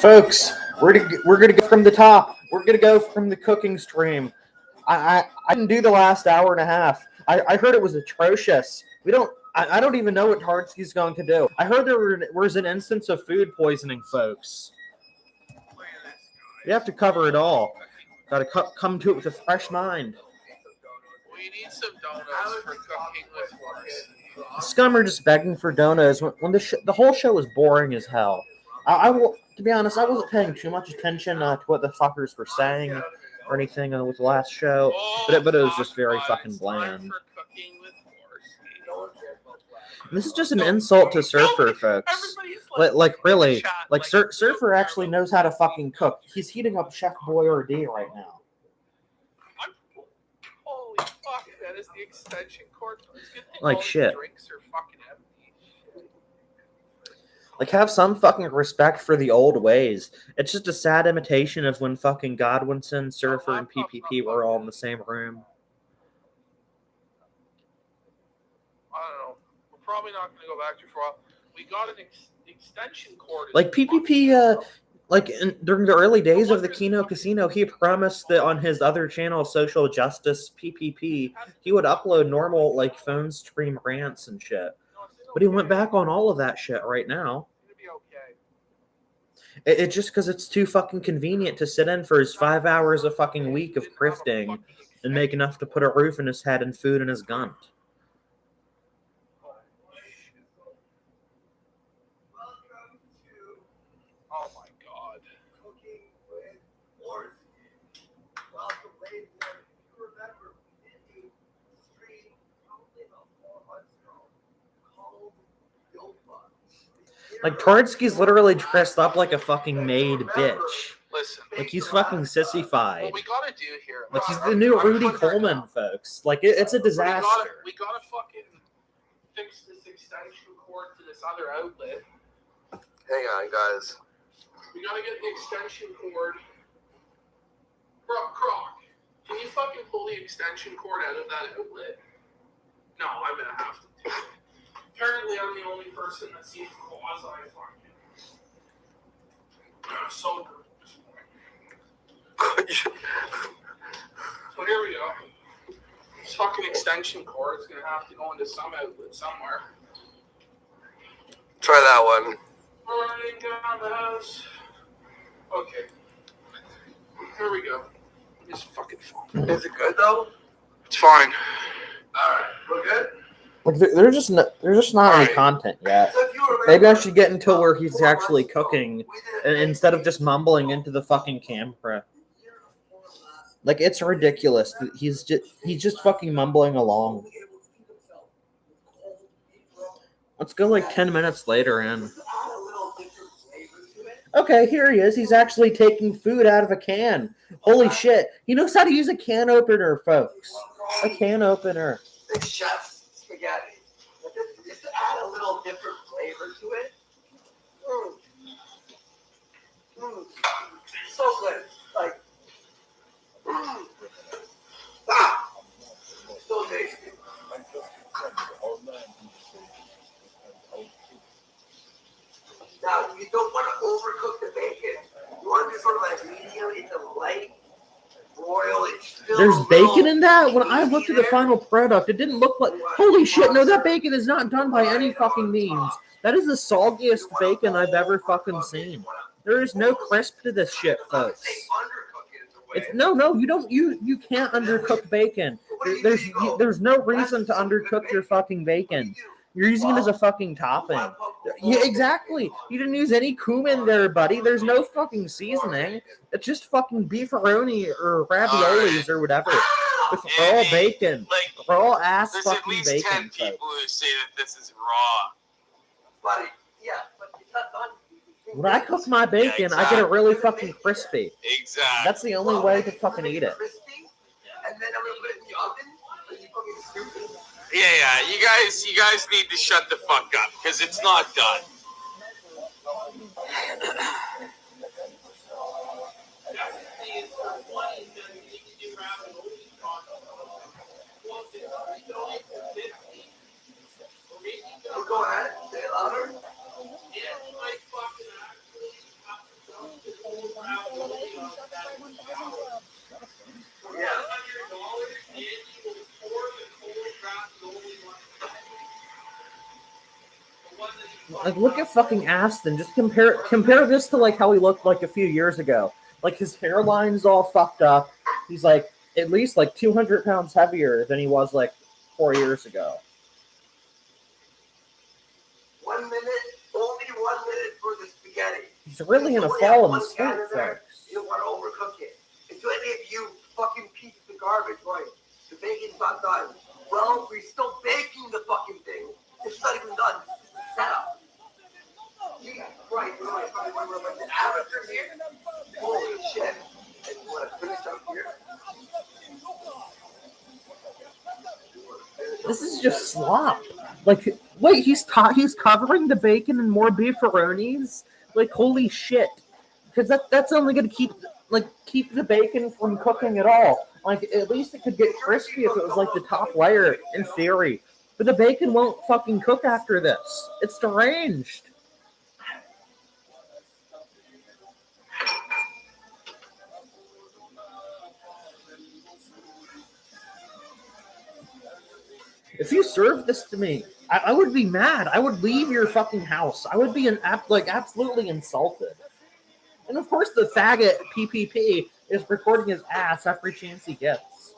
Folks, we're gonna go from the top. We're gonna go from the cooking stream. I didn't do the last hour and a half. I heard it was atrocious. I don't even know what Tardsky's going to do. I heard there was an instance of food poisoning, folks. You have to cover it all. Got to come to it with a fresh mind. We need some donuts for cooking with Warski. Scum are just begging for donuts when the whole show was boring as hell. I will, to be honest, I wasn't paying too much attention to what the fuckers were saying or anything with the last show, but it was just very fucking bland. This is just an insult to Surfer, folks. Like really, like Surfer actually knows how to fucking cook. He's heating up Chef Boyardee right now. Holy fuck, that is the extension cord. Like shit. Drinks are fucking empty. Like, have some fucking respect for the old ways. It's just a sad imitation of when fucking Godwinson, Surfer, and PPP were all in the same room. I don't know. We're probably not going to go back too far. We got an extension cord. Like, PPP, during the early days of the Kino Casino, he promised that on his other channel, Social Justice PPP, he would upload normal, like, phone stream rants and shit. But he went back on all of that shit right now. It's just because it's too fucking convenient to sit in for his 5 hours a fucking week of crifting and make enough to put a roof in his head and food in his gunt. Oh my god. Like, Tardsky's literally dressed up like a fucking maid bitch. Listen. Like, he's fucking sissified. What we gotta do here. Like, he's the new Rudy Coleman, folks. Like, it's a disaster. We gotta fucking fix this extension cord to this other outlet. Hang on, guys. We gotta get the extension cord. Croc, can you fucking pull the extension cord out of that outlet? No, I'm gonna have to do it. Apparently, I'm the only person that sees quasi fucking sober. So here we go. This fucking extension cord is gonna have to go into some outlet somewhere. Try that one. Running down the house. Okay. Here we go. It's fucking fun. Is it good though? It's fine. Alright, we're good? Like, there's just not any content yet. Maybe I should get until where he's actually cooking instead of just mumbling into the fucking camera. Like, it's ridiculous. He's just fucking mumbling along. Let's go like 10 minutes later in. Okay, here he is. He's actually taking food out of a can. Holy shit. He knows how to use a can opener, folks. A can opener. The chef's spaghetti. Just to add a little different flavor to it. So good. Like, so tasty. Now, you don't want to overcook the bacon. You want to do sort of like medium, it's a light broil. There's bacon in that? When I looked at the final product, it didn't look like... Holy shit, no, that bacon is not done by any fucking means. That is the soggiest bacon I've ever fucking seen. There is no crisp to this shit, folks. No, you don't. You can't undercook bacon. There's no reason to undercook your fucking bacon. You're using it as a fucking topping. Yeah, exactly. You didn't use any cumin there, buddy. There's no fucking seasoning. It's just fucking beefaroni or raviolis or whatever with raw bacon, raw ass fucking bacon. There's at least 10 people who say that this is raw. Buddy, yeah, but it's not done. When I cook my bacon, I get it really fucking crispy. Exactly. That's the only way to fucking eat it. And then I'm gonna put it in the oven. And you fucking stupid. Yeah. You guys need to shut the fuck up because it's not done. Go ahead, say it louder. Like, look at fucking Aston. Just compare this to like how he looked like a few years ago. Like his hairline's all fucked up. He's like at least like 200 pounds heavier than he was like 4 years ago. 1 minute, only 1 minute for the spaghetti. He's really gonna fall in the street, folks. You don't want to overcook it. And to any of you fucking pieces of garbage, right? The bacon's not done. Well, we're still baking the fucking thing. It's not even done. It's a setup. Jesus Christ, what am I fucking wondering about the amateur here? Holy shit. And you want to finish up here? This is just slop. Like, wait, he's covering the bacon in more beefaronis? Like, holy shit. Because that's only going to keep the bacon from cooking at all. Like, at least it could get crispy if it was like the top layer, in theory. But the bacon won't fucking cook after this. It's deranged. If you served this to me, I would be mad. I would leave your fucking house. I would be absolutely insulted. And of course, the faggot PPP is recording his ass every chance he gets.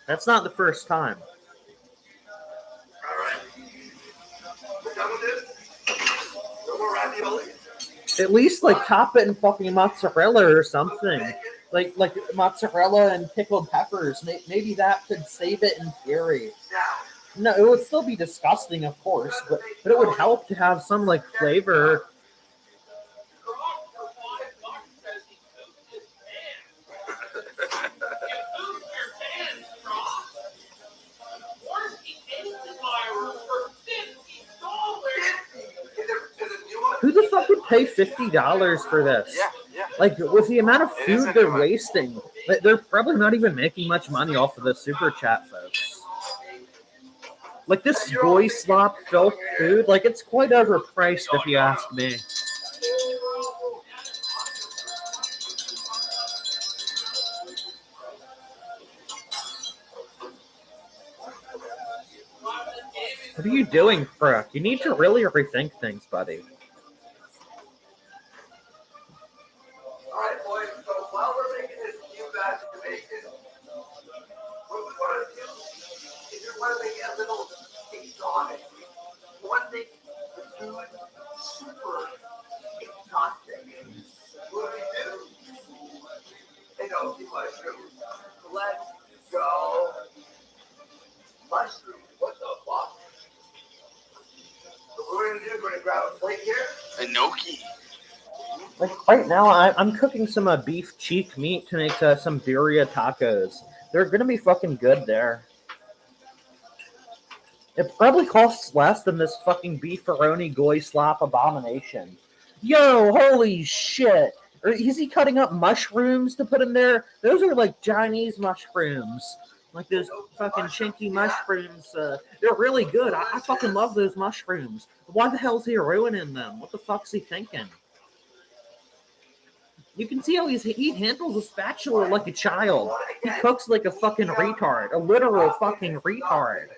That's not the first time. All right. We're done with this? No more ravioli? At least like top it in fucking mozzarella or something. Like mozzarella and pickled peppers. Maybe that could save it in theory. No, it would still be disgusting, of course, but it would help to have some like flavor. Who the fuck would pay $50 for this? Yeah. Like, with the amount of food they're wasting, they're probably not even making much money off of the super chat, folks. Like, this boy slop filth food, like, it's quite overpriced if you ask me. What are you doing, Crook? You need to really rethink things, buddy. Alright, boys, so while we're making this new batch of bacon, what we want to do is we want to make it a little exotic. We want to make the food super exotic. What do we do? They know the mushrooms. Let's go. Mushrooms, what the fuck? So what we're going to do, we're going to grab a plate here. A gnocchi. Like, right now, I'm cooking some beef cheek meat to make some birria tacos. They're gonna be fucking good there. It probably costs less than this fucking beefaroni goy slop abomination. Yo, holy shit! Is he cutting up mushrooms to put in there? Those are like Chinese mushrooms. Like those fucking chinky mushrooms. They're really good. I fucking love those mushrooms. Why the hell is he ruining them? What the fuck's he thinking? You can see how he handles a spatula like a child. He cooks like a fucking retard. A literal fucking retard.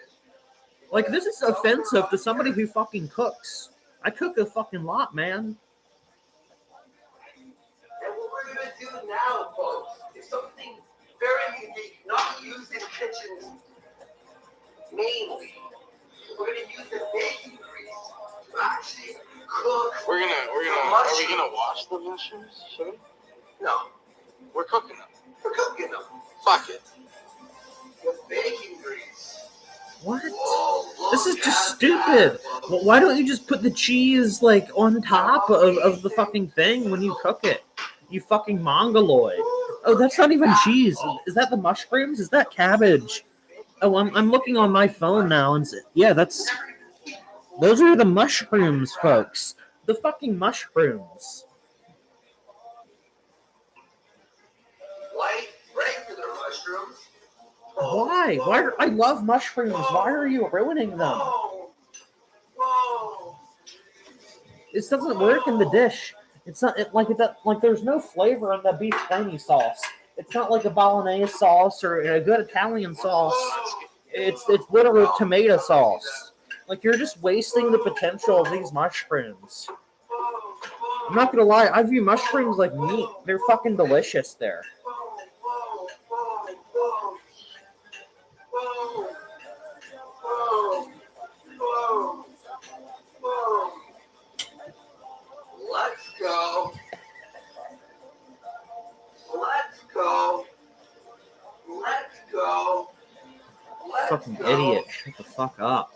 Like, this is offensive to somebody who fucking cooks. I cook a fucking lot, man. And what we're going to do now, folks, is something very unique, not used in kitchens mainly. We're going to use the bacon grease to actually cook. Are we gonna wash the mushrooms? Should we? No, We're cooking them. we're cooking them. Fuck it. With bacon grease. What? Whoa, This is just stupid. Well, why don't you just put the cheese, like, on top of the fucking thing when you cook it? You fucking mongoloid. Oh, that's not even cheese. Is that the mushrooms? Is that cabbage? Oh, I'm looking on my phone now, and yeah, those are the mushrooms, folks. The fucking mushrooms. White, regular mushrooms. Why? I love mushrooms. Why are you ruining them? Whoa. This doesn't work in the dish. It's not like there's no flavor in the beef creamy sauce. It's not like a bolognese sauce or a good Italian sauce. It's literal tomato sauce. Like, you're just wasting the potential of these mushrooms. I'm not gonna lie, I view mushrooms like meat. They're fucking delicious there. Let's go. Let's go. Let's go. Let's Fucking go. idiot. Shut the fuck up.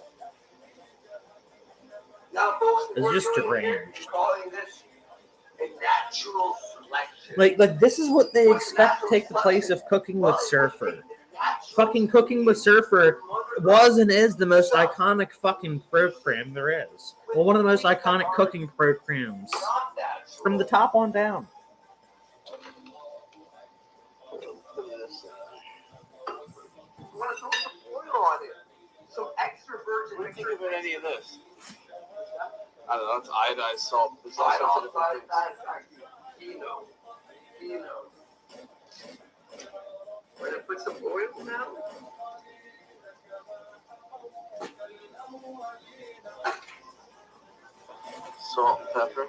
Now, folks, It's we're just doing here, deranged. calling this a natural selection. Like this is what they expect to take the place of Cooking with Surfer. Fucking Cooking with Surfer was and is the most iconic fucking program there is. Well, one of the most iconic cooking programs. From the top on down. You want to throw some oil on it. Some extra virgin. What do you think about any of this? I don't know. It's iodized salt. There's all sorts of different things. Kino. We're gonna put some oil now. Salt and pepper.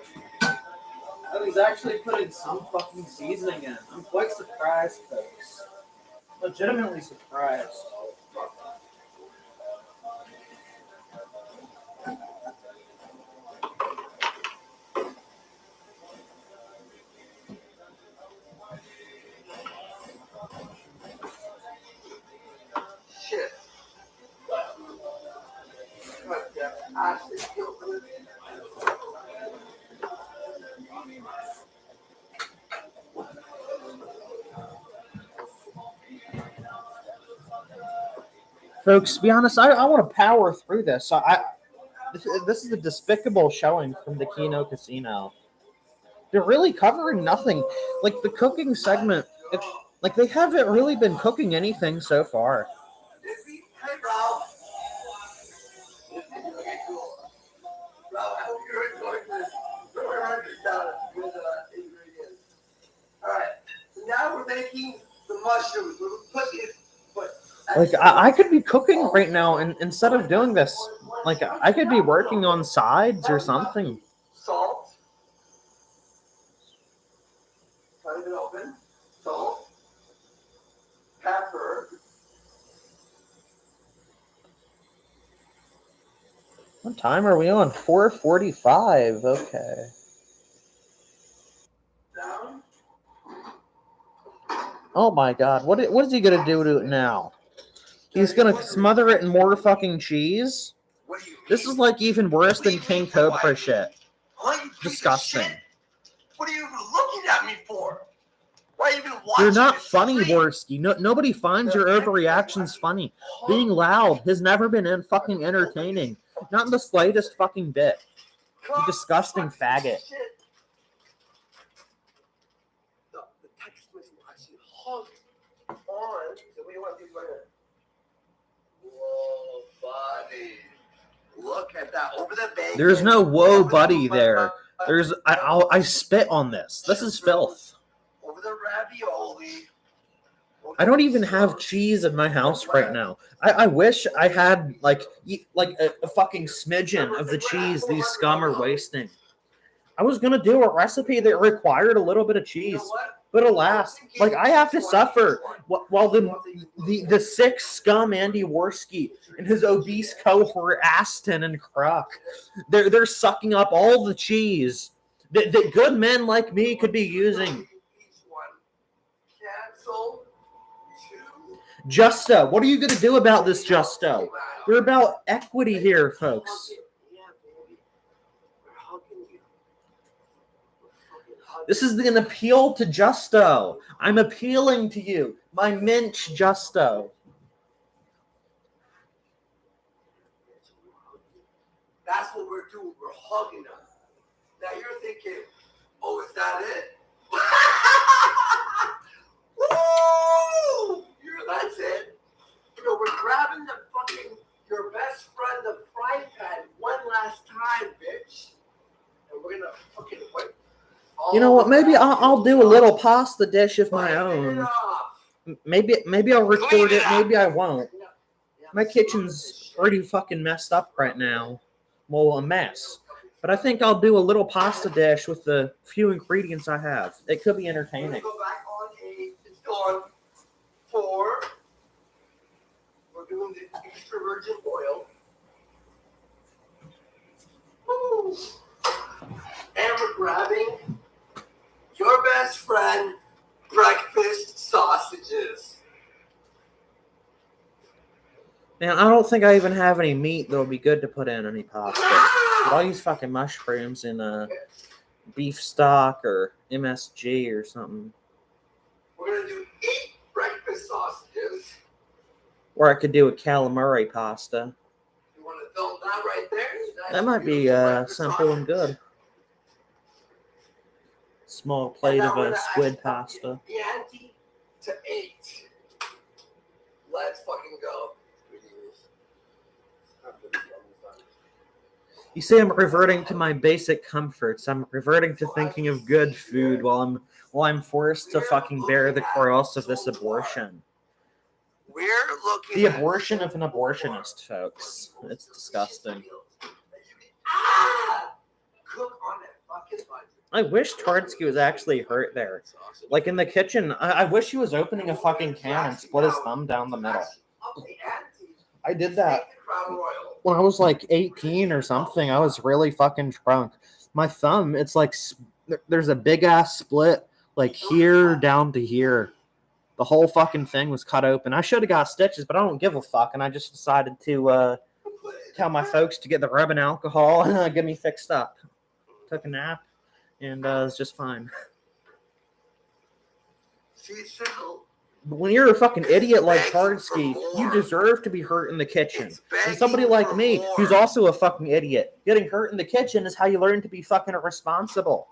I was actually putting some fucking seasoning in. I'm quite surprised, folks. Legitimately surprised. Shit. Cut that acid filter. Folks, to be honest, I want to power through this. This is a despicable showing from the Kino Casino. They're really covering nothing. Like, the cooking segment, like, they haven't really been cooking anything so far. Hey, Ralph. Okay, cool. Ralph, I hope you're enjoying this. $400 with ingredients. All right. So now we're making the mushrooms. We're putting it. Like, I could be cooking right now, and instead of doing this, like, I could be working on sides or something. Salt. Cut it open. Salt. Pepper. What time are we on? 4:45. Okay. Down. Oh my God. What is he gonna do to it now? He's gonna smother it in more fucking cheese? What do you mean? This is like even worse than King Cobra shit. Huh, you piece of Disgusting. shit? What are you even looking at me for? Why are you even watching? You're not this funny, stream? Warski. Nobody finds your overreactions funny. Being loud has never been fucking entertaining. Not in the slightest fucking bit. You disgusting faggot. Shit. The text message actually hugged on. So what do you want to do right here? Whoa, buddy. Look at that. Over the bacon. There's no whoa buddy there. There's I spit on this. This is filth. Over the ravioli. I don't even have cheese in my house right now. I wish I had like a fucking smidgen of the cheese these scum are wasting. I was gonna do a recipe that required a little bit of cheese, but alas, like I have to suffer while the sick scum Andy Warski and his obese cohort Aston and Kruk, they're sucking up all the cheese that good men like me could be using. Cancel. Justo, what are you going to do about this, Justo? We're about equity here, folks. This is an appeal to Justo. I'm appealing to you, my minch Justo. That's what we're doing. We're hugging them. Now you're thinking, oh, is that it? Woo! That's it. We're grabbing the fucking your best friend, the frying pan, one last time, bitch. And we're gonna fucking wipe. You know what? Maybe I'll do a little pasta dish of my own. Maybe I'll record it. Maybe I won't. My kitchen's already fucking messed up right now. Well, a mess. But I think I'll do a little pasta dish with the few ingredients I have. It could be entertaining. Go back on it's on 4. We're doing the extra virgin oil. Woo. And we're grabbing your best friend breakfast sausages. Man, I don't think I even have any meat that'll be good to put in any pasta. But I'll use fucking mushrooms in beef stock or MSG or something. We're going to do 8 breakfast sausages. Or I could do a calamari pasta. You want to film that right there? That might be simple and good. Small plate of squid pasta. The ante to 8. Let's fucking go. You see, I'm reverting to my basic comforts. I'm reverting to thinking of good food while I'm forced to fucking bear the cross of this abortion. We're looking The abortion of an abortionist, folks. It's disgusting. Cook on that fucking budget. I wish Tardsky was actually hurt there. Like in the kitchen, I wish he was opening a fucking can and split his thumb down the middle. I did that when I was like 18 or something. I was really fucking drunk. My thumb, it's like there's a big ass split like here down to here. The whole fucking thing was cut open. I should have got stitches, but I don't give a fuck. And I just decided to tell my folks to get the rubbing alcohol and get me fixed up. Took a nap, and it was just fine. But when you're a fucking idiot like Tardsky, you deserve to be hurt in the kitchen. And somebody like me, who's also a fucking idiot, getting hurt in the kitchen is how you learn to be fucking irresponsible.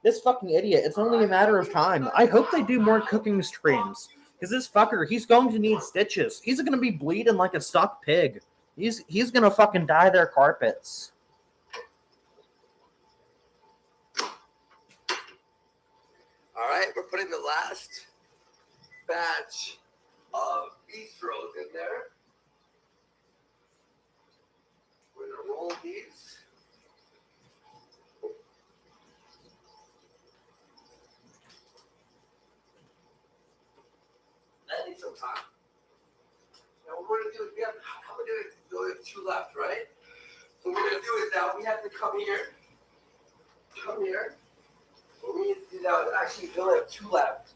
This fucking idiot, it's only a matter of time. I hope they do more cooking streams. Because this fucker, he's going to need stitches. He's going to be bleeding like a stuck pig. He's going to fucking dye their carpets. All right, we're putting the last batch of bistros in there. We're going to roll these. That needs some time. Now what we're going to do is we have 2 left, right? So what we're going to do is now we have to come here. What we need to do now is actually we only have 2 left.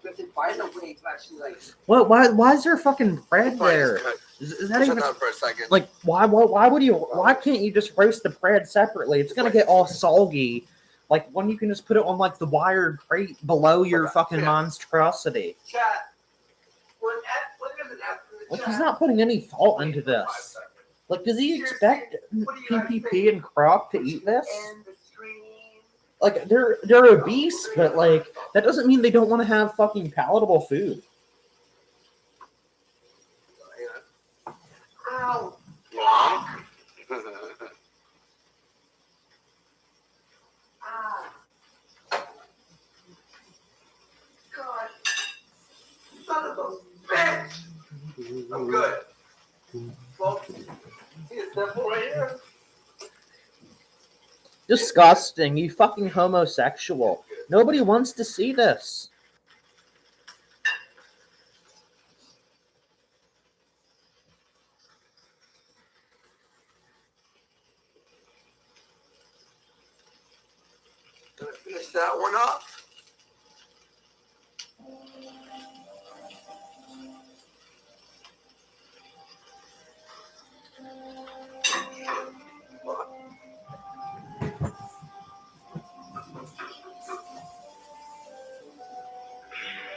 We have to find a way to actually like. What? Why is there fucking bread there? Is that even for a second. like why would you? Why can't you just roast the bread separately? It's gonna get all soggy. Like when you can just put it on like the wired crate below your fucking monstrosity. Chat. When there's an F in the Like chat, he's not putting any thought into this. Like does he expect PPP and Croc to eat this? end the stream. Like they're obese, but like that doesn't mean they don't want to have fucking palatable food. Ow. Yeah. Ah. God. Son of a bitch. I'm good. Well, see this temple right here? Disgusting, you fucking homosexual. Nobody wants to see this. Gonna finish that one up.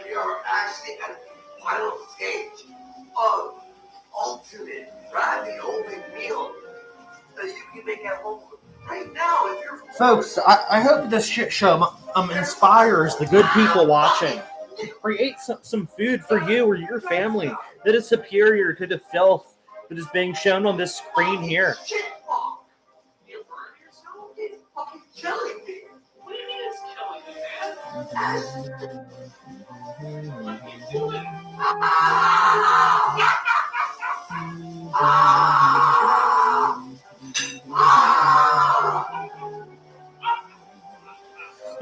We are actually at the final stage of ultimate ravioli meal that you can make at home right now if you're Folks, I hope this shit show inspires the good people watching to create some food for you or your family that is superior to the filth that is being shown on this screen here. shit fuck. You burn yourself? It's fucking killing me. What do you mean it's killing you, man? What are you doing? Ah!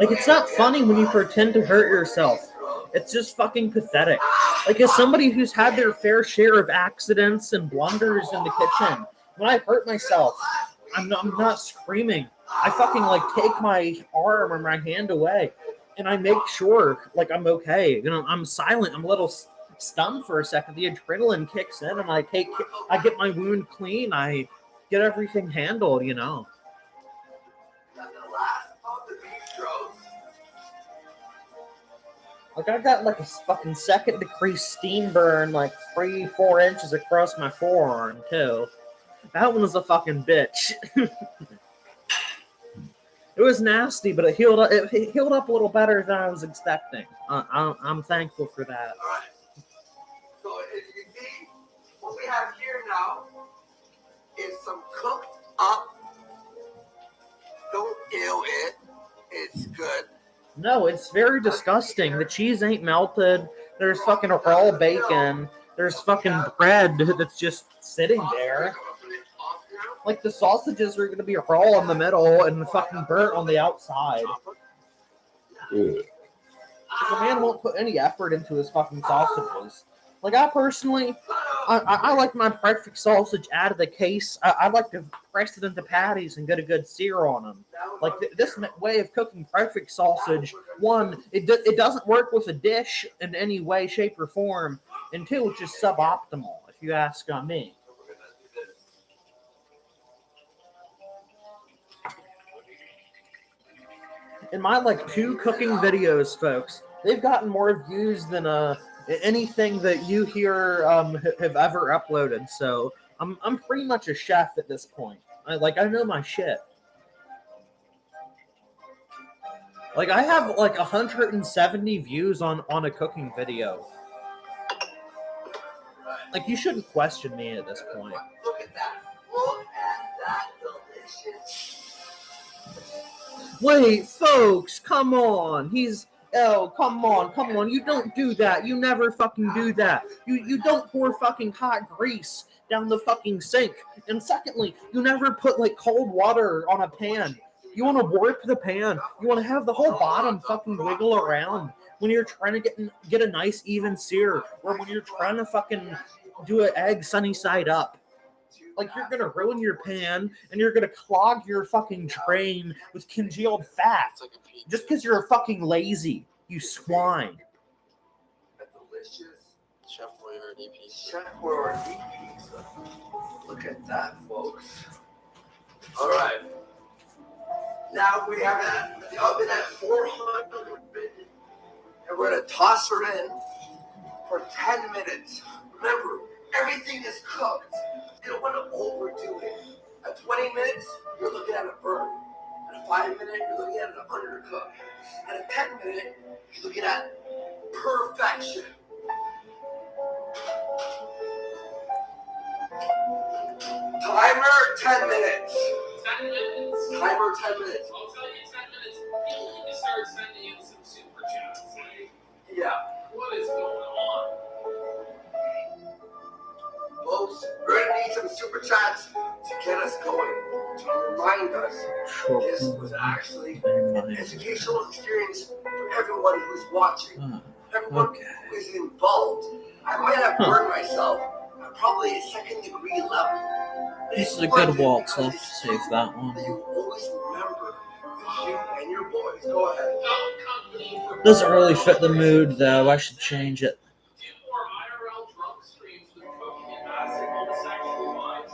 Like, it's not funny when you pretend to hurt yourself. It's just fucking pathetic. Like, as somebody who's had their fair share of accidents and blunders in the kitchen, when I hurt myself, I'm not screaming. I fucking, like, take my arm or my hand away, and I make sure, like, I'm okay. You know, I'm silent. I'm a little stunned for a second. The adrenaline kicks in, and I get my wound clean. I get everything handled, you know. Like, I got like a fucking second-degree steam burn, like 3-4 inches across my forearm too. That one was a fucking bitch. It was nasty, but it healed up. It healed up a little better than I was expecting. I'm thankful for that. All right. So as you can see, what we have here now is some cooked up. Don't ew it. It's good. No, it's very disgusting. The cheese ain't melted. There's fucking raw bacon. There's fucking bread that's just sitting there. Like, the sausages are going to be raw in the middle and fucking burnt on the outside. The man won't put any effort into his fucking sausages. Like, I personally, I like my breakfast sausage out of the case. I like to press it into patties and get a good sear on them. Like, this way of cooking breakfast sausage, one, it doesn't work with a dish in any way, shape, or form, and two, it's just suboptimal, if you ask me. In my, like, 2 cooking videos, folks, they've gotten more views than anything that you here have ever uploaded. So I'm pretty much a chef at this point. I know my shit. Like, I have like 170 views on a cooking video. Like, you shouldn't question me at this point. Look at that. Look at that delicious. Wait, folks, come on. Come on. You don't do that. You never fucking do that. You don't pour fucking hot grease down the fucking sink. And secondly, you never put like cold water on a pan. You want to warp the pan. You want to have the whole bottom fucking wiggle around when you're trying to get a nice even sear, or when you're trying to fucking do an egg sunny side up. Like, you're going to ruin your pan, and you're going to clog your fucking drain with congealed fat. Just because you're fucking lazy, you swine. A delicious Chef Boyardee pizza. Chef Boyardee pizza. Look at that, folks. All right. Now we have the oven at 400, and we're going to toss her in for 10 minutes. Remember, everything is cooked. You don't want to overdo it. At 20 minutes, you're looking at a burn. At a 5 minute, you're looking at an undercook. At a 10 minute, you're looking at perfection. Timer 10 minutes. 10 minutes. Timer 10 minutes. I'll tell you 10 minutes. People need to start sending in some super chats. Like, Yeah. what is going on? Folks, we're going to need some super chats to get us going. To remind us this was actually an educational experience for everyone who's watching. Everyone who is involved. I might have burned myself at probably a second-degree level. This is a good waltz. I'll save that one. You always remember you and your boys. Go ahead. Doesn't really fit the mood, though. I should change it. Do more IRL drunk streams with cooking and massive homosexual wives.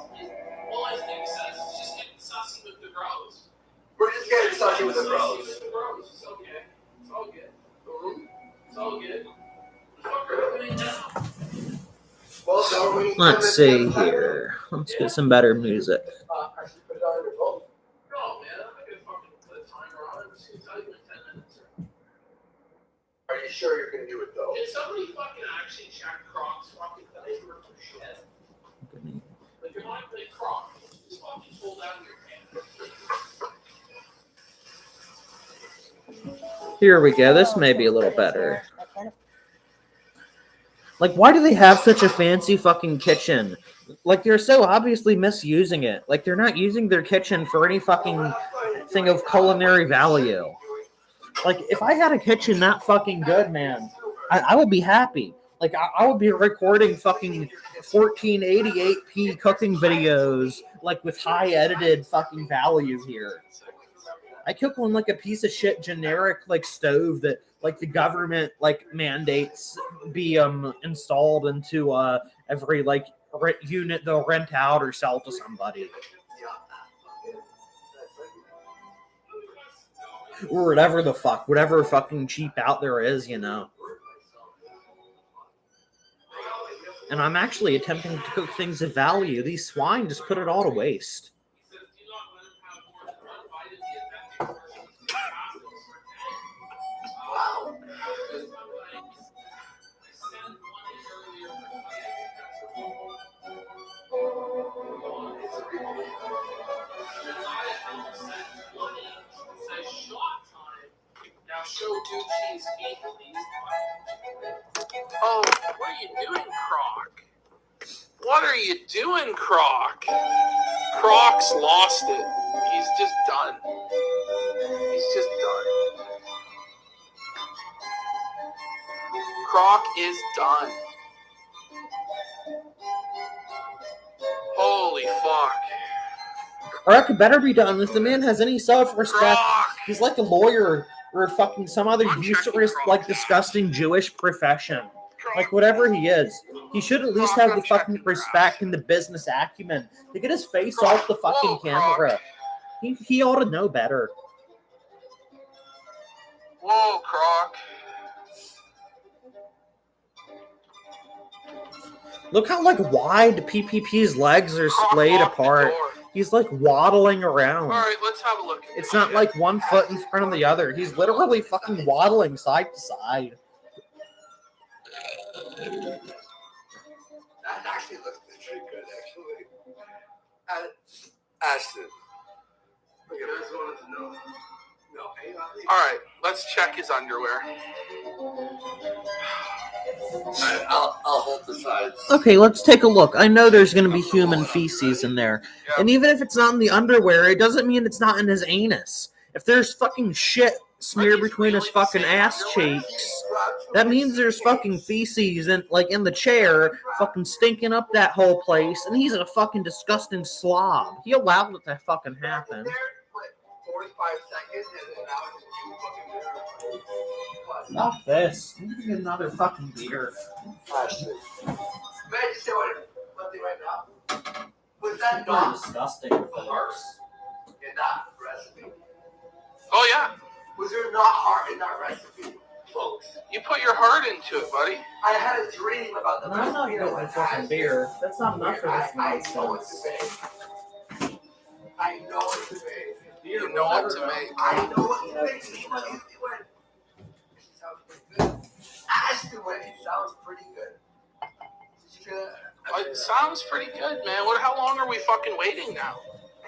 All I think says is just getting sussy with the bros. We're just getting sussy with the bros. It's okay. It's all good. It's all good. What the fuck are we doing now? Well, so we Let's see here. Let's get some better music. I should put it on your phone. No, man. I'm not gonna fucking put a timer on it. I'm just gonna tell you in 10 minutes. Are you sure you're going to do it, though? Can somebody fucking actually check Croc's fucking diaper for shit? Like, if I play Croc, just fucking pull down your pants. Here we go. This may be a little better. Like, why do they have such a fancy fucking kitchen? Like, they're so obviously misusing it. Like, they're not using their kitchen for any fucking thing of culinary value. Like, if I had a kitchen that fucking good, man, I would be happy. Like, I would be recording fucking 1480p cooking videos, like, with high edited fucking value here. I cook on, like, a piece of shit generic, like, stove that, like, the government, like, mandates be installed into every, like, unit they'll rent out or sell to somebody. Or whatever the fuck, whatever fucking cheap out there is, you know. And I'm actually attempting to cook things of value. These swine just put it all to waste. Now show Gucci's feet, please. Oh, what are you doing, Croc? What are you doing, Croc? Croc's lost it. He's just done. He's just done. Croc is done. Holy fuck. Croc better be done. If the man has any self-respect, Croc! he's like a lawyer or fucking some other useless, like, disgusting Jewish profession. Like, whatever he is, he should at least have the fucking respect and the business acumen to get his face off the fucking camera. He ought to know better. Whoa, Croc. Look how, like, wide PPP's legs are splayed apart. He's, like, waddling around. All right, let's have a look. It's not like one foot in front of the other. He's literally fucking waddling side to side. That actually looks pretty good, actually. Ashton. Okay, I just wanted to know. No, All right, let's check his underwear. I'll hold the sides. Okay, let's take a look. I know there's going to be human feces in there. Yep. And even if it's not in the underwear, it doesn't mean it's not in his anus. If there's fucking shit smeared between his fucking ass cheeks, that means there's fucking feces in, like, in the chair, fucking stinking up that whole place, and he's a fucking disgusting slob. He allowed it to fucking happen. 45 seconds and then now it's fucking Stop this. I'm gonna get another fucking beer. Ashton. Man, just say one thing right now. Was that Fucking not disgusting. heart in that recipe? Oh, yeah. Was there not heart in that recipe, folks? You put your heart into it, buddy. I had a dream about the No, I'm not recipe. getting my fucking beer. That's not enough for this I know what to nonsense. make. I know what to make. You know what to make. I know what to make. See what you doing? It sounds pretty good. Ashton went. It sounds pretty good. Did you hear that? It sounds pretty good, man. How long are we fucking waiting now?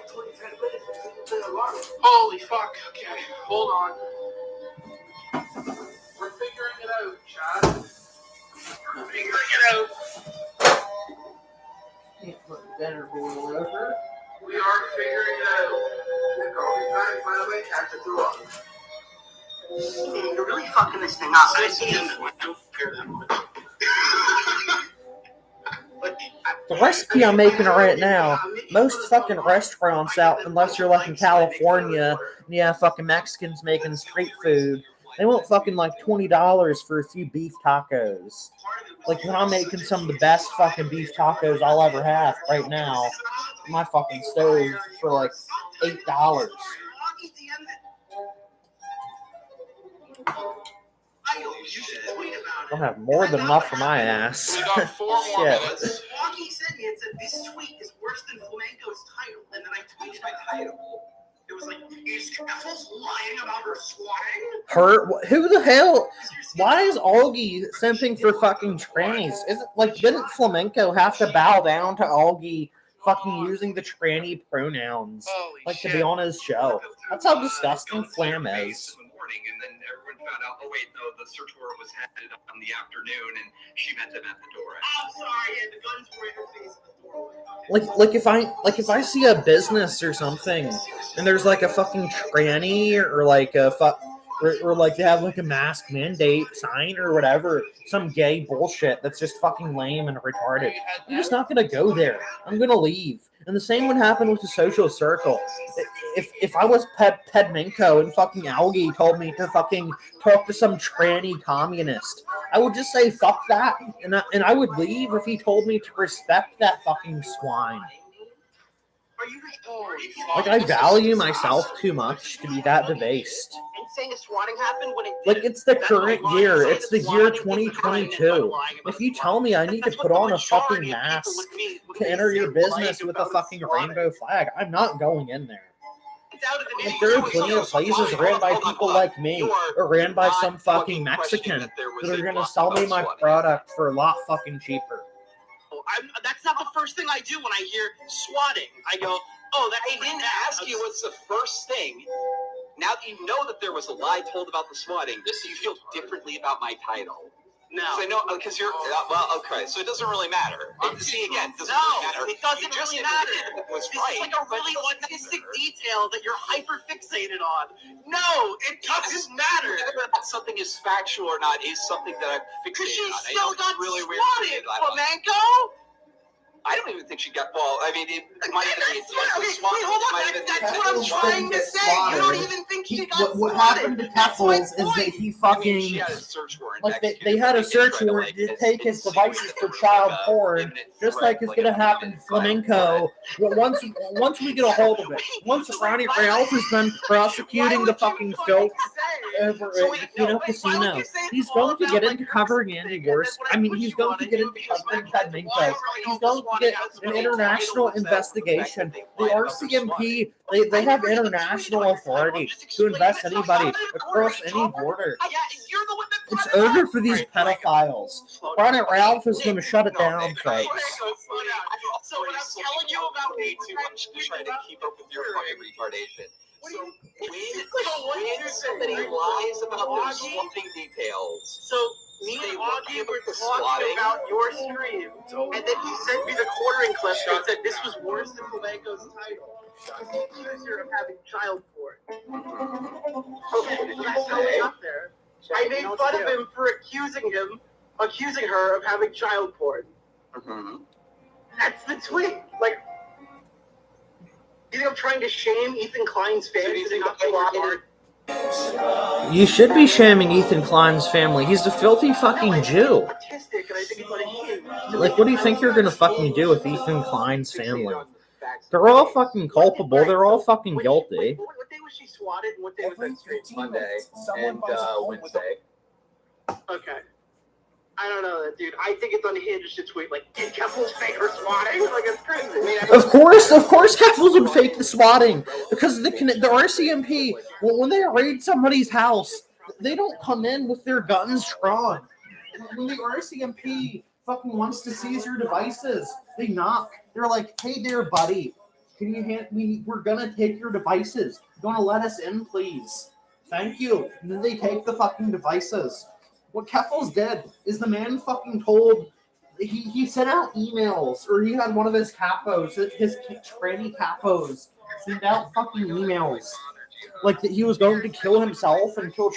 10 minutes. It's been a lot. Holy fuck. Okay, hold on. We're figuring it out, Chad. We're figuring it out. Can't put better boil over. We are figuring it out. By the way, catch the door. You're really fucking this thing up. The recipe I'm making right now, most fucking restaurants out, unless you're like in California, and you have fucking Mexicans making street food, they want fucking like $20 for a few beef tacos. Like, when I'm making some of the best fucking beef tacos I'll ever have right now, my fucking stove for like $8. I'll have more than enough for my ass. We got 4 more Shit. minutes. Warski sent me and said this tweet is worse than Flamenco's title, and then I tweeted my title. It was like, is Truffles lying about her squatting? Her? Who the hell? Why is Augie simping for fucking trannies? Is it like, didn't Flamenco have to bow down to Augie fucking using the tranny pronouns, Holy like, shit. to be on his show? That's how disgusting Flam is. And then everyone found out, oh wait, no, the search warrant was headed up in the afternoon, and she met them at the door. I'm sorry, yeah, the guns were in her face at the doorway. Like if I see a business or something, and there's like a fucking tranny or like a or like they have like a mask mandate sign or whatever, some gay bullshit that's just fucking lame and retarded. I'm just not gonna go there. I'm gonna leave. And the same would happen with the social circle. If I was Pedmenko and fucking Algae told me to fucking talk to some tranny communist, I would just say fuck that, and I would leave if he told me to respect that fucking swine. Are you retarded? Like, I value myself too much to be that debased. And saying a swatting happened when it Like, didn't. it's the That's current like lying year. to say It's the the year swatting isn't happening by 2022. lying about If you the tell me I need to That's put what on the a fucking majority of people mask look at me when to they enter say your business lying with a about fucking swatting. rainbow flag, I'm not going in there. It's out of the Like, nitty there are gritty. plenty of places ran by people like me, or ran by some fucking Mexican that are gonna sell me my product for a lot fucking cheaper. That's not the first thing I do when I hear swatting. I go, oh, that I didn't ask you what's the first thing. Now that you know that there was a lie told about the swatting, do you feel differently about my title? No. So I know, because you're, well, okay, so it doesn't really matter. See, again, it doesn't really matter. It doesn't You just really matter. admitted it was This right, is like a but really it doesn't autistic matter. detail that you're hyper fixated on. No, it doesn't matter. Whether that something is factual or not is something that I'm Because fixated she on. I still know got it's really weird. swatted, Flamenco. I don't even think she got. Well, I mean, it might have been the intent to Okay, swat. wait, hold It on. might have been the That's intent what to I'm swat. trying to say. You don't even think she got What swatted. happened to That's my Keffels is that point. he I fucking mean, she had a search warrant. like they executed, had a but they search tried to, warrant like, to take his insinuate devices that for there was, child like, a porn, imminent just threat, like it's gonna a happen to imminent Flamenco. Well, once we get a hold of it, once Ronnie Ralph has been prosecuting the fucking filth over at Kino Casino, he's going to get into covering Andy Warski. I mean, he's going to get into covering Pedmenko. He's going to get an international investigation. The RCMP, they have international authority to invest anybody across any border. It's over for these pedophiles. Ronnie Ralph is going to shut it down, folks. So what I'm telling you about way too much to try to keep up with your fucking retardation. So when somebody lies about their swatting details, So me and Augie were talking about your stream, and then he sent me the quartering clip and said this was worse than Flamenco's title. Accuser of having child porn. Okay, that's going up there. I made fun of him for accusing her of having child porn. That's the tweet. Like, you think I'm trying to shame Ethan Klein's fans? You should be shaming Ethan Klein's family. He's a filthy fucking Jew. Like, what do you think you're gonna fucking do with Ethan Klein's family? They're all fucking culpable. They're all fucking guilty. What day was she swatted? And what day was that stream? Monday and Wednesday. Okay. I don't know, dude. I think it's unhinged to tweet like, "Did Keffels fake her swatting?" Like, it's crazy. Of course, Keffels would fake the swatting because the RCMP, when they raid somebody's house, they don't come in with their guns drawn. When the RCMP fucking wants to seize your devices, they knock. They're like, "Hey there, buddy, can you hand me? We're gonna take your devices. You wanna let us in, please? Thank you." And then they take the fucking devices. What Keffels did is the man fucking told, he sent out emails, or he had one of his capos, his tranny capos, send out fucking emails. Like that he was going to kill himself and kill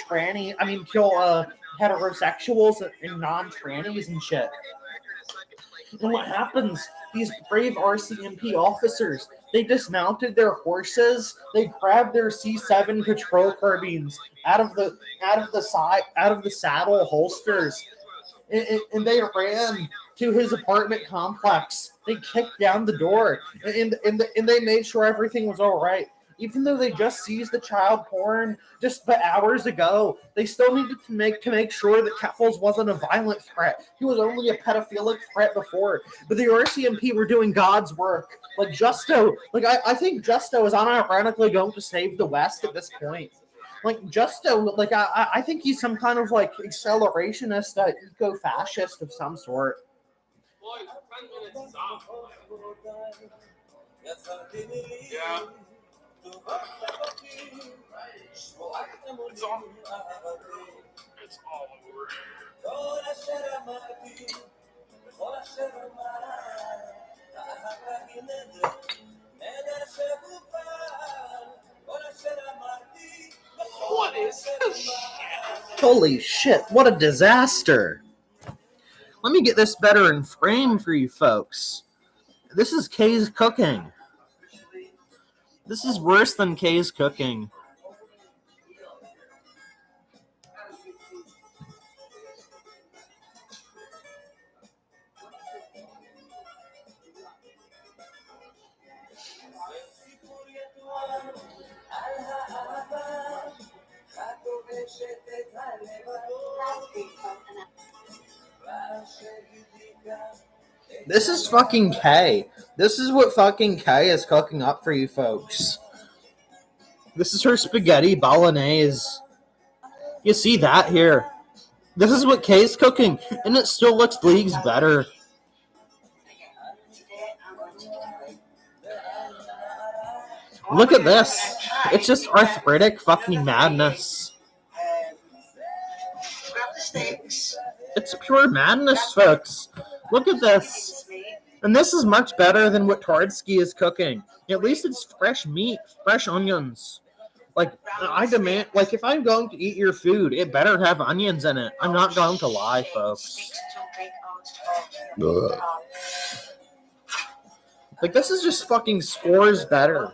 heterosexuals and non-trannies and shit. And what happens? These brave RCMP officers, they dismounted their horses, they grabbed their C7 patrol carbines out of the saddle holsters, and they ran to his apartment complex. They kicked down the door, and they made sure everything was all right. Even though they just seized the child porn just hours ago, they still needed to make sure that Keffels wasn't a violent threat. He was only a pedophilic threat before. But the RCMP were doing God's work. Like Justo, I think Justo is unironically going to save the West at this point. Like Justo, I think he's some kind of like accelerationist, eco-fascist of some sort. Yeah. It's all over. What is this Holy shit, what a disaster. Let me get this better in frame for you folks. This is Kay's cooking. This is worse than Kay's cooking. This is fucking Kay. This is what fucking Kay is cooking up for you folks. This is her spaghetti bolognese. You see that here? This is what Kay's cooking, and it still looks leagues better. Look at this. It's just arthritic fucking madness. It's pure madness, folks. Look at this. And this is much better than what Warski is cooking. At least it's fresh meat, fresh onions. Like, I demand, like, if I'm going to eat your food, it better have onions in it. I'm not going to lie, folks. Ugh. Like, this is just fucking scores better.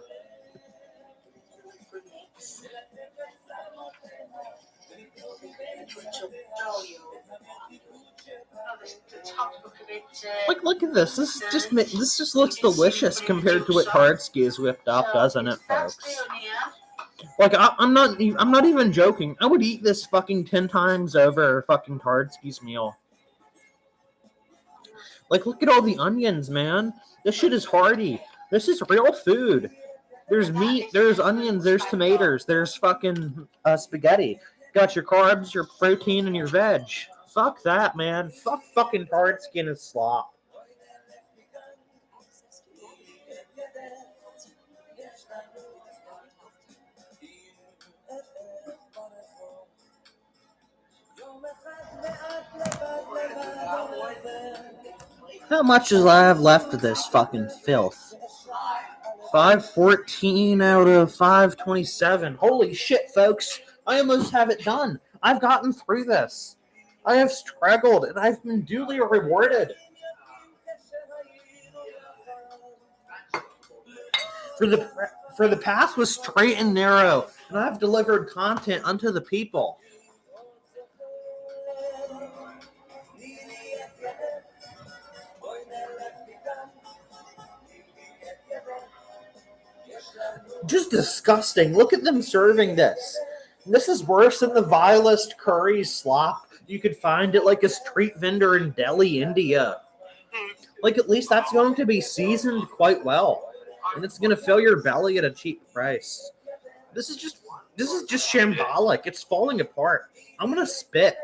Like, look at this. This just looks delicious compared to what Warski is whipped up, doesn't it, folks? Like, I'm not even joking. I would eat this fucking 10 times over fucking Warski's meal. Like, look at all the onions, man. This shit is hearty. This is real food. There's meat, there's onions, there's tomatoes, there's fucking spaghetti. Got your carbs, your protein, and your veg. Fuck that, man. Fuck fucking Warski and his slop. How much does I have left of this fucking filth? 514 out of 527. Holy shit, folks. I almost have it done. I've gotten through this. I have struggled, and I've been duly rewarded. For the path was straight and narrow, and I've delivered content unto the people. Just disgusting. Look at them serving this. This is worse than the vilest curry slop you could find at like a street vendor in Delhi, India. Like, at least that's going to be seasoned quite well, and it's going to fill your belly at a cheap price. This is just shambolic. It's falling apart. I'm going to spit.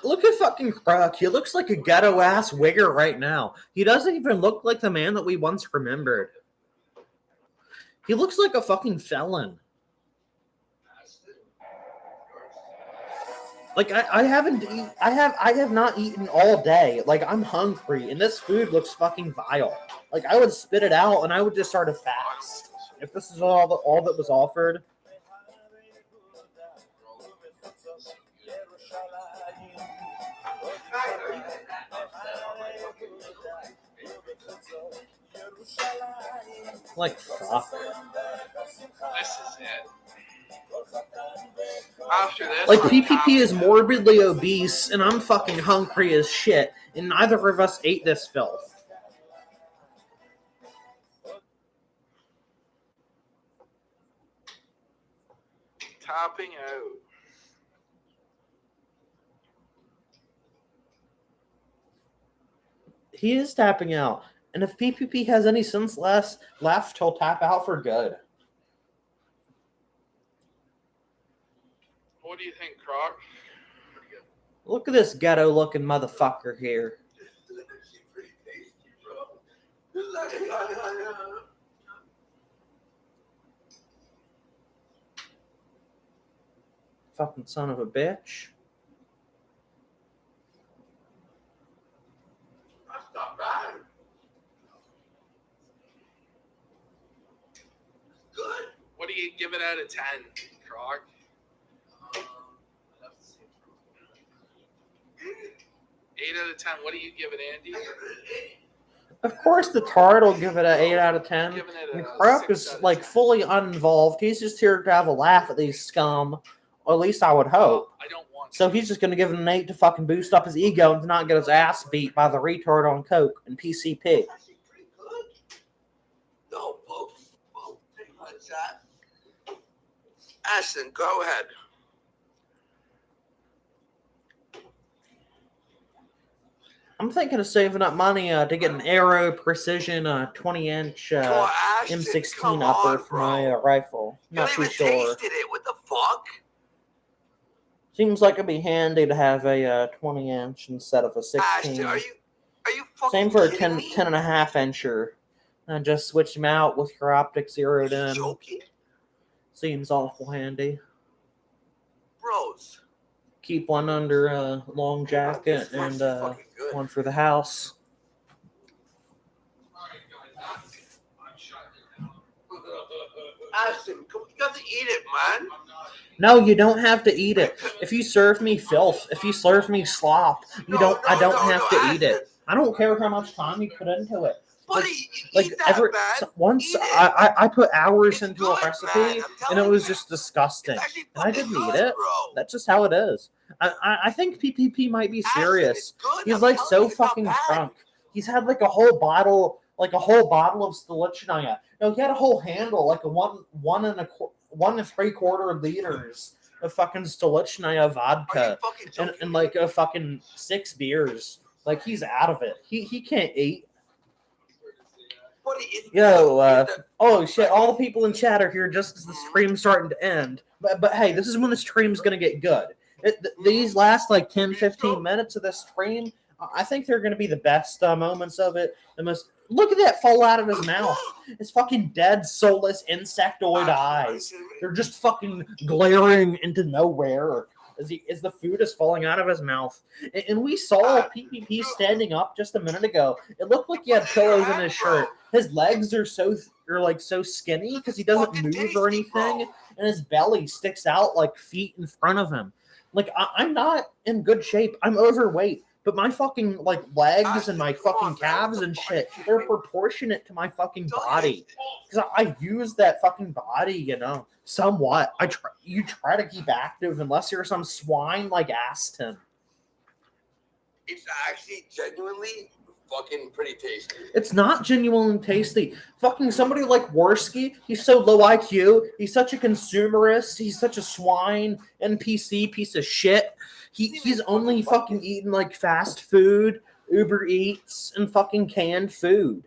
Look at fucking Croc. He looks like a ghetto-ass wigger right now. He doesn't even look like the man that we once remembered. He looks like a fucking felon. Like, I have not eaten all day. Like, I'm hungry, and this food looks fucking vile. Like, I would spit it out, and I would just start a fast. If this is all that was offered. Like, fuck. This is it. After this, like, PPP is morbidly obese, and I'm fucking hungry as shit, and neither of us ate this filth. Topping out. He is tapping out. And if PPP has any sense left, he'll tap out for good. What do you think, Croc? Look at this ghetto-looking motherfucker here. Fucking son of a bitch. That's not bad. you give it out of 10, Croc? 8 out of 10. What do you give it, Andy? Of course, the Tard will give it an 8 out of 10. Giving it And a Croc 6 is out of like 10. fully uninvolved. He's just here to have a laugh at these scum. Or at least I would hope. I don't want So he's just going to give it an 8 to fucking boost up his ego and to not get his ass beat by the retard on coke and PCP. Actually pretty good. No, folks. Well, pretty much that. Ashton, go ahead. I'm thinking of saving up money to get an Aero Precision 20-inch Come on, Ashton, M16 come upper on, for my bro. rifle. You Not haven't too even sure. tasted it. What the fuck? Seems like it'd be handy to have a 20-inch instead of a 16. Ashton, are you fucking Same for a kidding 10 me? 10.5-incher. And just switch them out with your optics zeroed Are you in. joking? Seems awful handy. Bros. Keep one under a long jacket This one's and fucking good. one for the house. Ashton, you got to eat it, man. No, you don't have to eat it. If you serve me filth, if you serve me slop, I don't have to eat it. I don't care how much time you put into it. Buddy, Like eat that, man. once Eat it. I put hours It's into good, a recipe man. I'm and telling it was you. just disgusting. It's actually And I fucking didn't eat good, it. bro. That's just how it is. I think PPP might be Ashton, serious. it's good. He's I'm like telling so you, it's not fucking bad. drunk. He's had like a whole bottle of Stolichnaya. No, he had a whole handle, like a 1 3/4 liters of fucking Stolichnaya Are vodka you fucking joking? and like a fucking 6 beers. Like he's out of it. He can't eat. Buddy, it's Yo, good. oh shit! All the people in chat are here just as the stream's starting to end. But hey, this is when the stream's gonna get good. These last like 10, 15 minutes of this stream, I think they're gonna be the best moments of it. The most. Look at that fall out of his mouth. His fucking dead, soulless insectoid eyes. They're just fucking glaring into nowhere as the food is falling out of his mouth. And we saw PPP standing up just a minute ago. It looked like he had pillows in his shirt. His legs are so skinny because he doesn't move or anything, and his belly sticks out like feet in front of him. Like I'm not in good shape. I'm overweight. But my fucking like legs and my fucking calves and shit, they're proportionate to my fucking body. Because I use that fucking body, you know, somewhat. You try to keep active unless you're some swine like Aston. It's actually genuinely fucking pretty tasty. It's not genuinely tasty. Fucking somebody like Warski, he's so low IQ. He's such a consumerist. He's such a swine NPC piece of shit. He's only fucking eating like fast food, Uber Eats, and fucking canned food.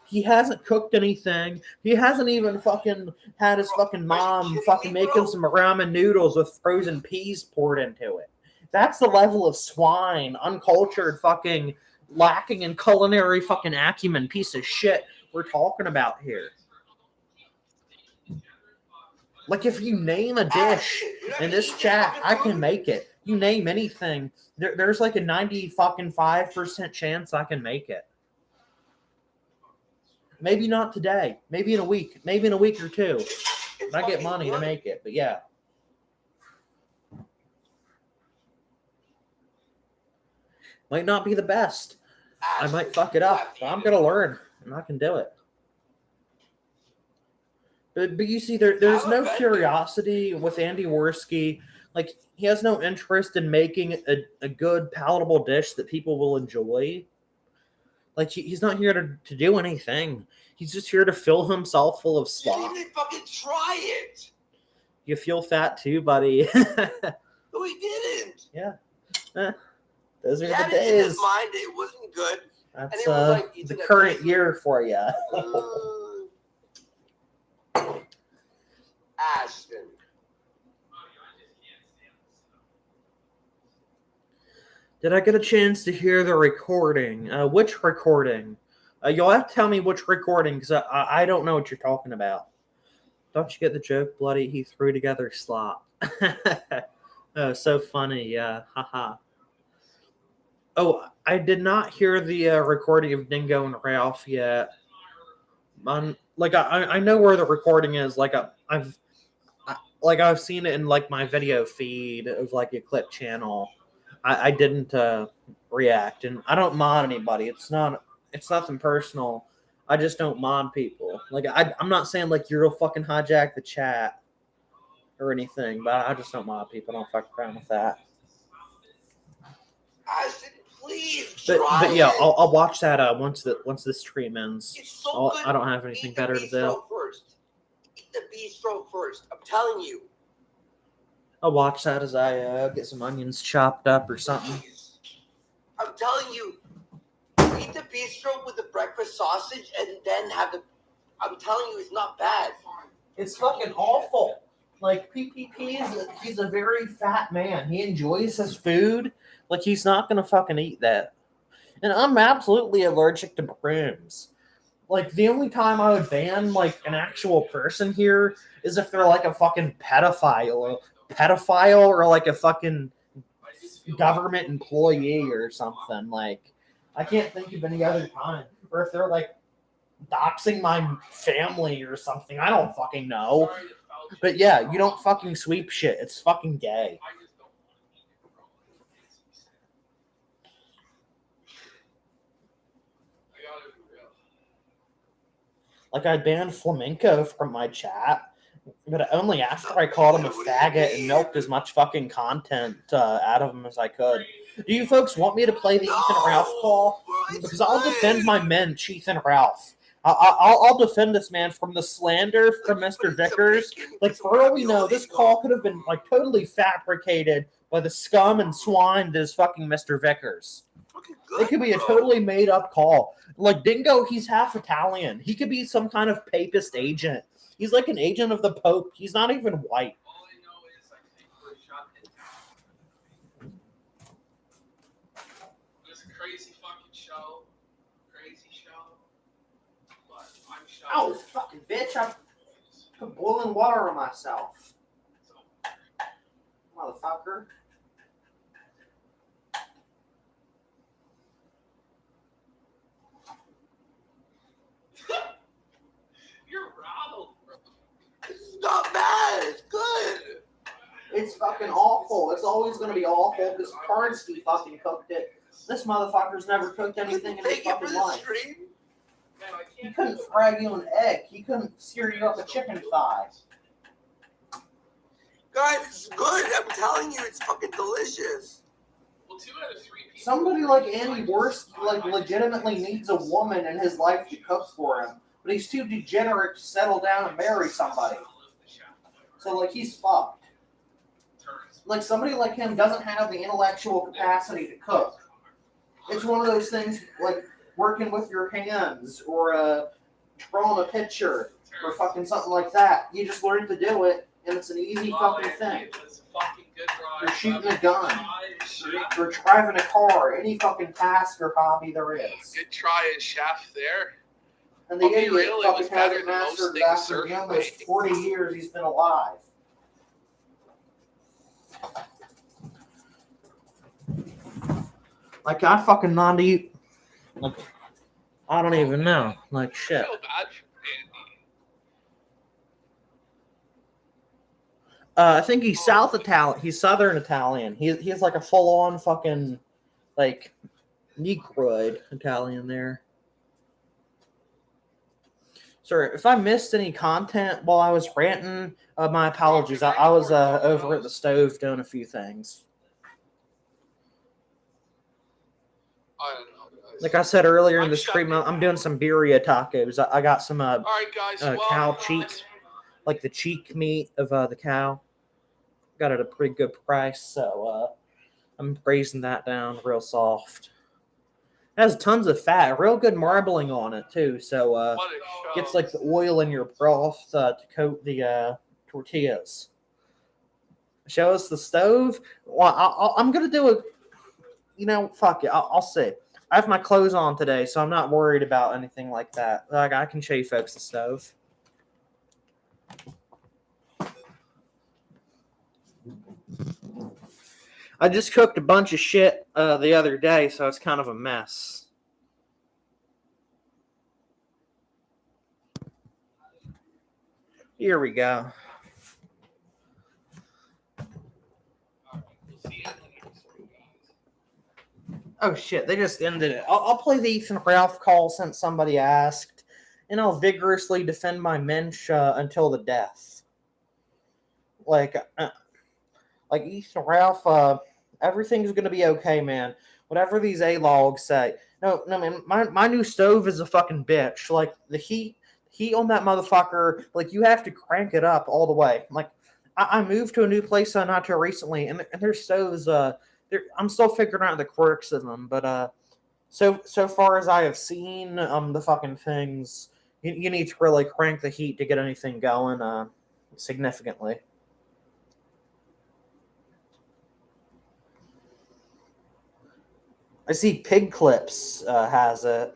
He hasn't cooked anything. He hasn't even fucking had his fucking mom fucking making some ramen noodles with frozen peas poured into it. That's the level of swine, uncultured, fucking lacking in culinary fucking acumen piece of shit we're talking about here. Like if you name a dish in this chat, I can make it. You name anything, there's like a 95% chance I can make it. Maybe not today. Maybe in a week. Maybe in a week or two. If I get money to make it. But yeah. Might not be the best. I might fuck it up. But I'm going to learn. And I can do it. But you see, there's no curiosity with Andy Warski. Like, he has no interest in making a good, palatable dish that people will enjoy. Like, he's not here to do anything. He's just here to fill himself full of You slop. didn't even fucking try it. You feel fat too, buddy. No, he didn't. Those are He had the it in his days. mind. It wasn't good. That's and it was like the eating a current pizza. year for you. Ashton. Did I get a chance to hear the recording? Which recording? You'll have to tell me which recording, because I don't know what you're talking about. Don't you get the joke, bloody? He threw together slop. Oh, so funny. Yeah, haha. Oh, I did not hear the recording of Dingo and Ralph yet. I know where the recording is. Like I've like I've seen it in like my video feed of like a clip channel. I didn't react, and I don't mod anybody. It's nothing personal. I just don't mod people. Like I'm not saying like you're gonna fucking hijack the chat or anything, but I just don't mod people. I don't fuck around with that. I said, please But try yeah, it. I'll watch that once the stream ends. It's so good. I don't have anything Eat the better to do. bistro first. Eat the bistro first. I'm telling you. I'll watch that as I get some onions chopped up or something. Please. I'm telling you. Eat the bistro with the breakfast sausage and then have the. I'm telling you, it's not bad. It's fucking awful. Like PPP he's a very fat man. He enjoys his food. Like he's not gonna fucking eat that. And I'm absolutely allergic to brooms. Like the only time I would ban like an actual person here is if they're like a fucking pedophile or like a fucking government employee or something. Like I can't think of any other time. Or if they're like doxing my family or something. I don't fucking know. But yeah, you don't fucking sweep shit. It's fucking gay. Like I banned Flamenco from my chat, but only after I called him a faggot and milked as much fucking content out of him as I could. Do you folks want me to play the Ethan Ralph call? Because I'll defend my men, Ethan Ralph. I'll defend this man from the slander from Mr. Vickers. Like, for all we know, this call could have been, like, totally fabricated by the scum and swine that is fucking Mr. Vickers. It could be a totally made-up call. Like, Dingo, he's half Italian. He could be some kind of papist agent. He's like an agent of the Pope. He's not even white. Oh, fucking bitch. I put boiling water on myself. Motherfucker. You're rattled, bro. It's not bad. It's good. It's fucking awful. It's always going to be awful because Karnsky fucking cooked it. This motherfucker's never cooked anything in his fucking life. He couldn't fry you an egg. He couldn't sear you up a chicken thigh. Guys, it's good. I'm telling you, it's fucking delicious. Well, 2 out of 3 people. Somebody like Andy Warski like legitimately needs a woman in his life to cook for him, but he's too degenerate to settle down and marry somebody. So like he's fucked. Like somebody like him doesn't have the intellectual capacity to cook. It's one of those things like working with your hands or drawing a picture or fucking something like that. You just learn to do it, and it's an easy fucking thing. You're shooting a gun. You're driving a car. Any fucking task or hobby there is. Good try at chef there. And the idiot really was fucking better hasn't than most mastered it things after the surfing. almost 40 years he's been alive. Like, I fucking not eat. Like, I don't even know. Like, I shit. feel bad for Andy. I think he's South Italian. He's Southern Italian. He's like a full-on fucking, like, Negroid Italian there. Sorry, if I missed any content while I was ranting, my apologies. I was over at the stove doing a few things. I don't know, guys. Like I said earlier in the stream, I'm doing some birria tacos. I got some All right, guys. cow cheek, like the cheek meat of the cow. Got it at a pretty good price, so I'm braising that down real soft. It has tons of fat, real good marbling on it too, so What a show. gets like the oil in your broth to coat the tortillas. Show us the stove. Well, I'm gonna do a. You know, fuck it. I'll see. I have my clothes on today, so I'm not worried about anything like that. Like I can show you folks the stove. I just cooked a bunch of shit the other day, so it's kind of a mess. Here we go. Oh shit, they just ended it. I'll play the Ethan Ralph call since somebody asked, and I'll vigorously defend my mensch until the death. Like Ethan Ralph, everything's gonna be okay, man. Whatever these A-logs say. No, man, my new stove is a fucking bitch. Like, the heat on that motherfucker, like, you have to crank it up all the way. Like, I moved to a new place not too recently, and their stoves, I'm still figuring out the quirks of them, but so far as I have seen, the fucking things, you need to really crank the heat to get anything going, significantly. I see Pig Clips has it.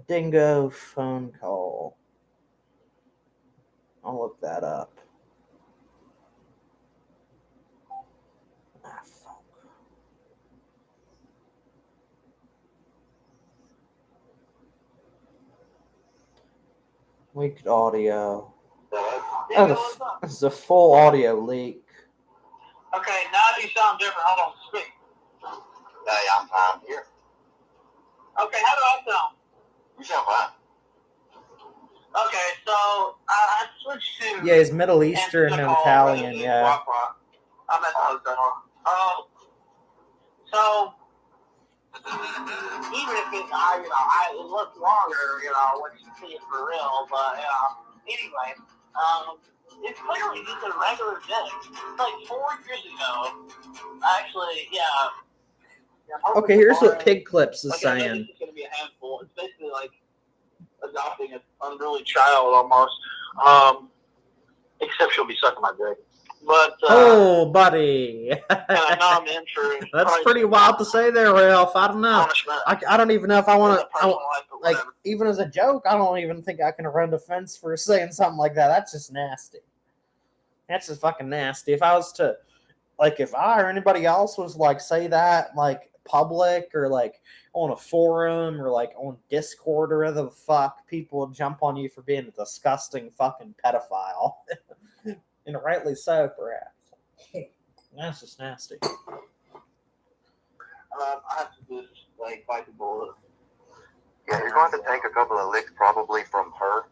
Dingo phone call. I'll look that up. Ah, fuck. Leaked audio. Oh, this is a full audio leak. Okay, now you sound different. Hold on, speak. Hey, I'm here. Okay, how do I sound? You sound fine. Okay, so I switched to... Yeah, he's Middle Eastern and Italian, yeah. I'm at the hotel. So, even if it's, it looks longer, when you see it for real, but, anyway, it's clearly just a regular dick. Like 4 years ago, actually, Okay, here's what Pig Clips is saying. I think it's going to be a handful. It's basically like adopting an unruly child almost. Except she'll be sucking my dick. But oh, buddy. I'm in for That's pretty wild to say there, Ralph. I don't know. I don't even know if I want to. Like, even as a joke, I don't even think I can run defense for saying something like that. That's just nasty. That's just fucking nasty. If I was to, like, if I or anybody else was like say that, like, public or like on a forum or like on Discord or whatever the fuck, people would jump on you for being a disgusting fucking pedophile. And rightly so, perhaps. That's just nasty. I have to just like bite the bullet. Yeah, you're going to take a couple of licks probably from her,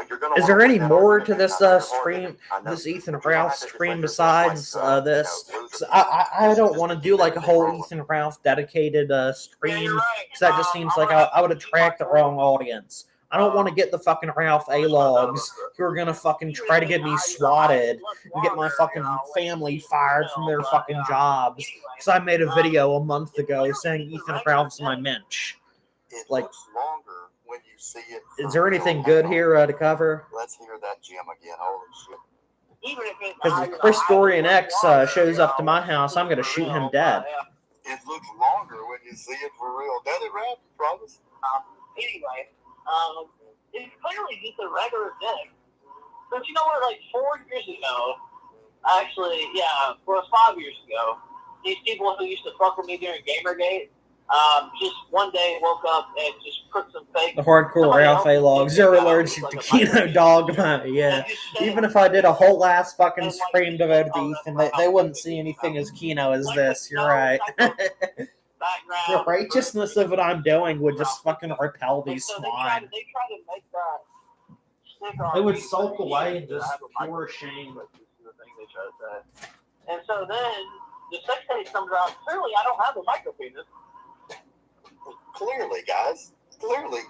you're going to. Is there any more to this stream, this Ethan Ralph stream besides this? I don't want to do like a whole Ethan Ralph dedicated stream because that just seems like I would attract the wrong audience. I don't want to get the fucking Ralph A-logs who are going to fucking try to get me swatted and get my fucking family fired from their fucking jobs because I made a video a month ago saying Ethan Ralph's my mensch. Like, longer when you see it. Is there anything good here to cover? Let's hear that Jim again. Holy shit. Because if Chris Dorian X shows up to my house, I'm going to shoot him dead. It looks longer when you see it for real. Does it, Ralph? Promise? Anyway, it's clearly just a regular dick. But you know what, like 4 years ago, actually, it was 5 years ago, these people who used to fuck with me during Gamergate, just one day woke up and just put some fake... The hardcore Ralph A-logs, they're allergic to Kino Dogma, yeah. Even if I did a whole ass fucking stream devoted to Ethan, they wouldn't see anything as Kino as this, you're right. The righteousness of what I'm doing would just fucking repel these swine. They try to make that stick on. They would sulk away in just pure shame. And so then the sex tape comes out. Clearly, I don't have a micro penis. Clearly, guys. Clearly,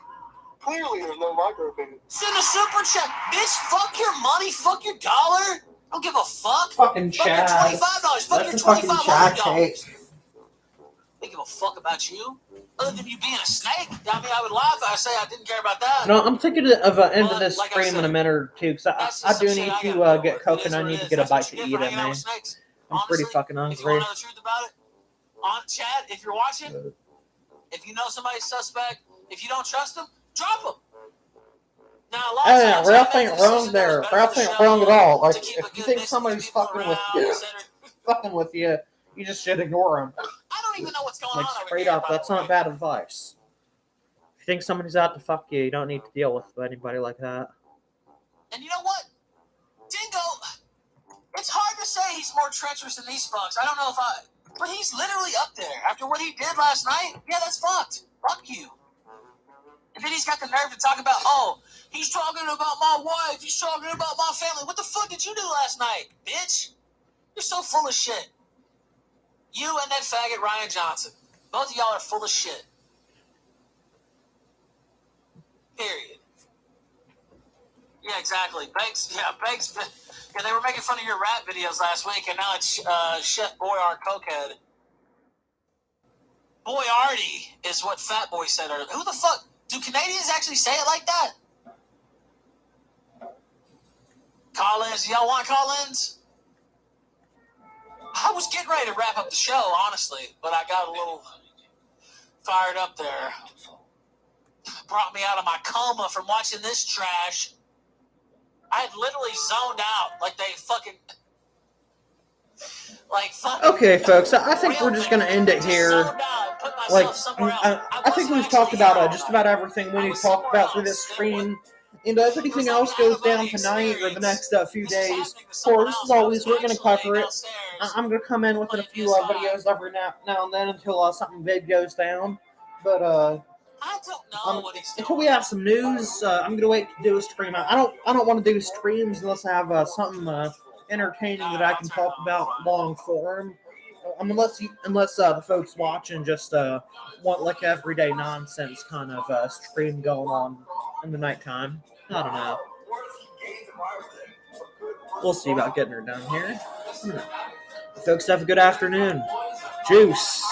there's no micro penis. Send a super chat, bitch. Fuck your money. Fuck your dollar. Don't give a fuck. Fucking Chad. Fuck your $25. Fuck your $2,500. They give a fuck about you, other than you being a snake. I mean, I would lie if I say I didn't care about that. No, I'm thinking of an end of this stream in a minute or two, because I do need to get cooking. I need to get a bite to eat, man. I'm pretty fucking hungry. If you want to know the truth about it, on chat, if you're watching, if you know somebody's suspect, if you don't trust them, drop them. Now, Ralph ain't wrong there. Ralph ain't wrong at all. Like, if you think somebody's fucking with you, you just should ignore them. I don't even know what's going on. Like, straight up, that's not bad advice. you think somebody's out to fuck you, you don't need to deal with anybody like that. And you know what? Dingo, it's hard to say he's more treacherous than these fucks. I don't know if but he's literally up there. After what he did last night, yeah, that's fucked. Fuck you. And then he's got the nerve to talk about, oh, he's talking about my wife, he's talking about my family. What the fuck did you do last night, bitch? You're so full of shit. You and that faggot Ryan Johnson. Both of y'all are full of shit. Period. Yeah, exactly. Banks, yeah, they were making fun of your rap videos last week, and now it's Chef Boyard Cokehead. Boyardi is what Fat Boy said earlier. Who the fuck? Do Canadians actually say it like that? Collins, y'all want Collins? I was getting ready to wrap up the show, honestly, but I got a little fired up there. Brought me out of my coma from watching this trash. I had literally zoned out like they fucking... Okay, folks, I think we're just going to end it here. Like, I think we've talked about just about everything we need to talk about through this stream. And if anything else goes down tonight or the next few days, of course, as always, we're going to cover it. I'm going to come in with a few videos every now and then until something big goes down. But I don't know what he's doing. until we have some news, I'm going to wait to do a stream. I don't want to do streams unless I have something entertaining that I can talk about long form. Unless the folks watching just want like everyday nonsense kind of stream going on in the nighttime. I don't know. We'll see about getting her done here. Folks, have a good afternoon. Juice.